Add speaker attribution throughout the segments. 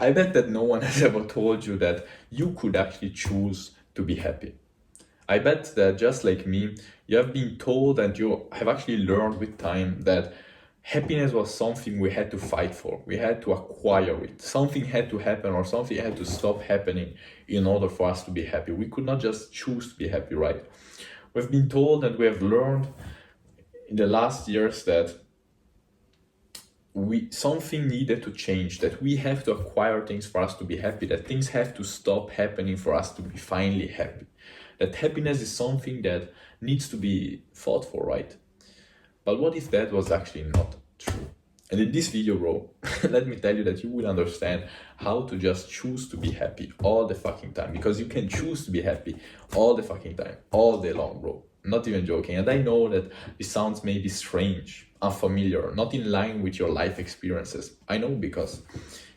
Speaker 1: I bet that no one has ever told you that you could actually choose to be happy. I bet that just like me, you have been told and you have actually learned with time that happiness was something we had to fight for. We had to acquire it. Something had to happen or something had to stop happening in order for us to be happy. We could not just choose to be happy, right? We've been told and we have learned in the last years that we something needed to change, that we have to acquire things for us to be happy, that things have to stop happening for us to be finally happy, that happiness is something that needs to be fought for, right? But what if that was actually not true? And in this video, bro, let me tell you that you will understand how to just choose to be happy all the fucking time, because you can choose to be happy all the fucking time, all day long, bro. Not even joking. And I know that this sounds maybe strange, unfamiliar, not in line with your life experiences. I know, because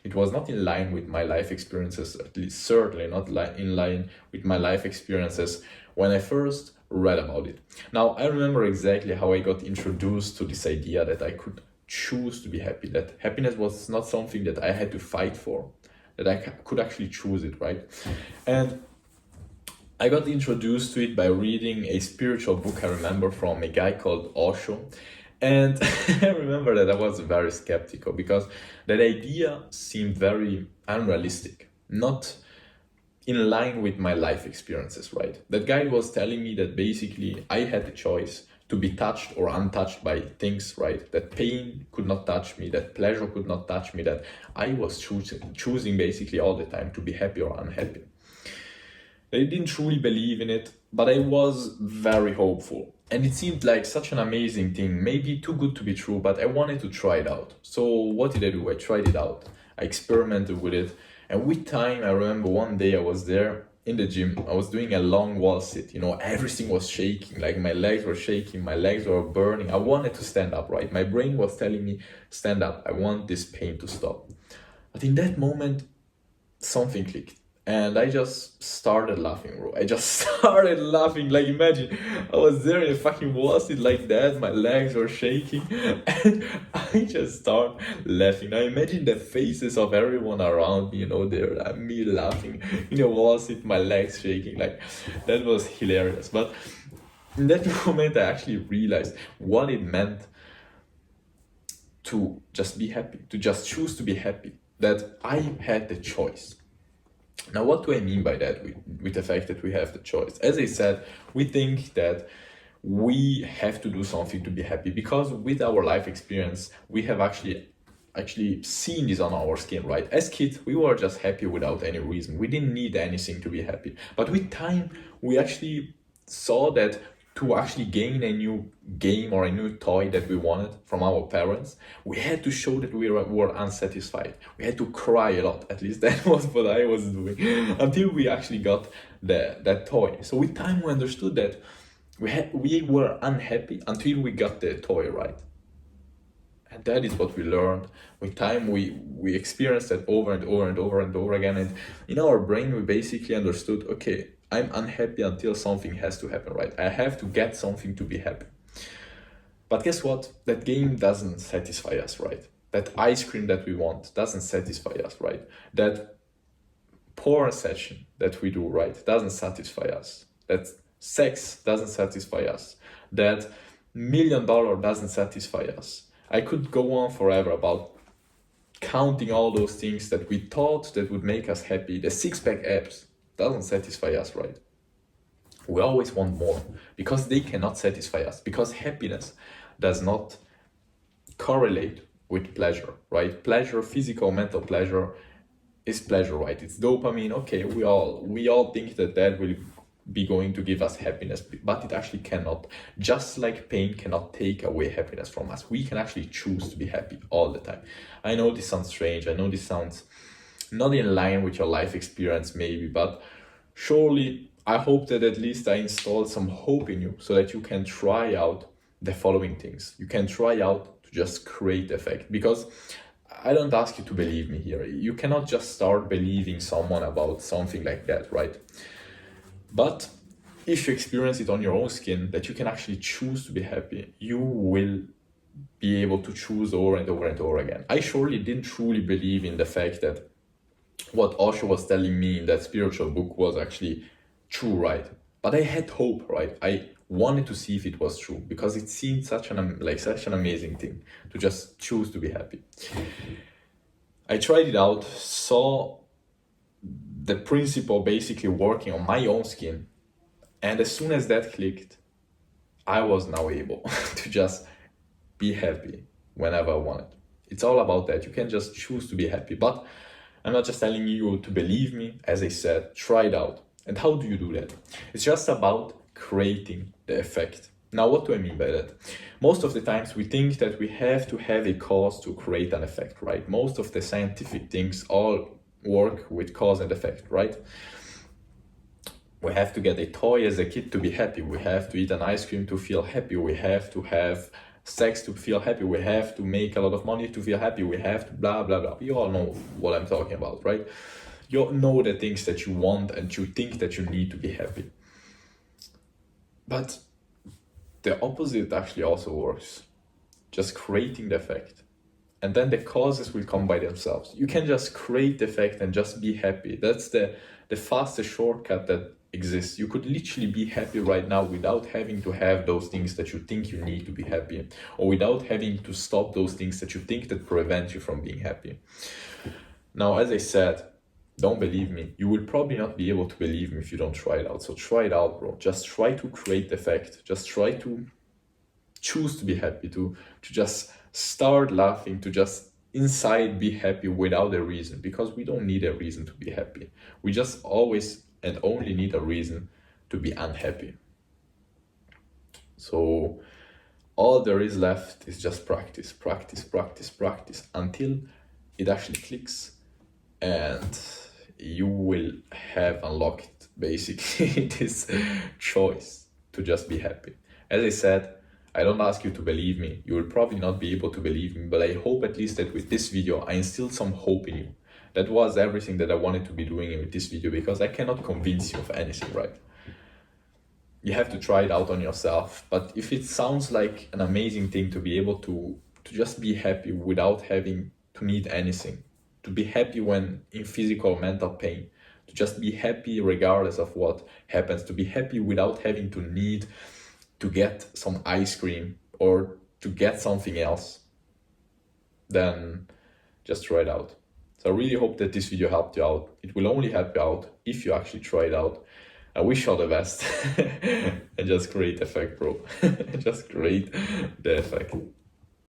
Speaker 1: it was not in line with my life experiences, at least certainly not in line with my life experiences when I first read about it. Now, I remember exactly how I got introduced to this idea that I could choose to be happy, that happiness was not something that I had to fight for, that I could actually choose it, right? And I got introduced to it by reading a spiritual book, I remember, from a guy called Osho. And I remember that I was very skeptical because that idea seemed very unrealistic, not in line with my life experiences, right? That guy was telling me that basically I had the choice to be touched or untouched by things, right? That pain could not touch me, that pleasure could not touch me, that I was choosing basically all the time to be happy or unhappy. I didn't truly believe in it, but I was very hopeful. And it seemed like such an amazing thing, maybe too good to be true, but I wanted to try it out. So what did I do? I tried it out. I experimented with it. And with time, I remember one day I was there in the gym. I was doing a long wall sit. Everything was shaking, like my legs were shaking, my legs were burning. I wanted to stand up, right? My brain was telling me, stand up. I want this pain to stop. But in that moment, something clicked. And I just started laughing, bro. I just started laughing. Like, imagine, I was there in a fucking wall sit like that, my legs were shaking, and I just start laughing. Now imagine the faces of everyone around me, there, me laughing in a wall sit, my legs shaking. Like, that was hilarious. But in that moment, I actually realized what it meant to just be happy, to just choose to be happy, that I had the choice. Now, what do I mean by that with the fact that we have the choice? As I said, we think that we have to do something to be happy because with our life experience, we have actually seen this on our skin, right? As kids, we were just happy without any reason. We didn't need anything to be happy. But with time, we actually saw that to actually gain a new game or a new toy that we wanted from our parents, we had to show that we were unsatisfied. We had to cry a lot. At least that was what I was doing until we actually got that toy. So with time, we understood that we were unhappy until we got the toy, right? And that is what we learned. With time, we experienced that over and over and over and over again. And in our brain, we basically understood, okay, I'm unhappy until something has to happen, right? I have to get something to be happy. But guess what? That game doesn't satisfy us, right? That ice cream that we want doesn't satisfy us, right? That porn session that we do, right, doesn't satisfy us. That sex doesn't satisfy us. That $1 million doesn't satisfy us. I could go on forever about counting all those things that we thought that would make us happy. The six-pack abs doesn't satisfy us, right? We always want more because they cannot satisfy us, because happiness does not correlate with pleasure, right? Pleasure, physical, mental pleasure is pleasure, right? It's dopamine. Okay, we all think that will be going to give us happiness, but it actually cannot. Just like pain cannot take away happiness from us, we can actually choose to be happy all the time. I know this sounds strange. I know this sounds not in line with your life experience maybe, but surely I hope that at least I installed some hope in you so that you can try out the following things. You can try out to just create effect, because I don't ask you to believe me here. You cannot just start believing someone about something like that, right? But if you experience it on your own skin, that you can actually choose to be happy, you will be able to choose over and over and over again. I surely didn't truly believe in the fact that what Osho was telling me in that spiritual book was actually true, right? But I had hope, right? I wanted to see if it was true because it seemed such an amazing thing to just choose to be happy. I tried it out, saw the principle basically working on my own skin, and as soon as that clicked, I was now able to just be happy whenever I wanted. It's all about that. You can just choose to be happy. But I'm not just telling you to believe me. As I said, try it out. And how do you do that? It's just about creating the effect. Now, what do I mean by that? Most of the times we think that we have to have a cause to create an effect, right? Most of the scientific things all work with cause and effect, right? We have to get a toy as a kid to be happy. We have to eat an ice cream to feel happy. We have to have sex to feel happy. We have to make a lot of money to feel happy. We have to blah, blah, blah. You all know what I'm talking about, right? You know the things that you want and you think that you need to be happy. But the opposite actually also works. Just creating the effect. And then the causes will come by themselves. You can just create the effect and just be happy. That's the fastest shortcut that exists. You could literally be happy right now without having to have those things that you think you need to be happy, or without having to stop those things that you think that prevent you from being happy. Now, as I said, don't believe me. You will probably not be able to believe me if you don't try it out. So try it out, bro. Just try to create the effect. Just try to choose to be happy, to just start laughing, to just inside be happy without a reason, because we don't need a reason to be happy. We just always and only need a reason to be unhappy. So all there is left is just practice, practice, practice, practice until it actually clicks, and you will have unlocked basically this choice to just be happy. As I said, I don't ask you to believe me. You will probably not be able to believe me, but I hope at least that with this video, I instilled some hope in you. That was everything that I wanted to be doing with this video, because I cannot convince you of anything, right? You have to try it out on yourself. But if it sounds like an amazing thing to be able to just be happy without having to need anything, to be happy when in physical or mental pain, to just be happy regardless of what happens, to be happy without having to need to get some ice cream or to get something else, then just try it out. So I really hope that this video helped you out. It will only help you out if you actually try it out. I wish you all the best and just create effect, bro. Just create the effect.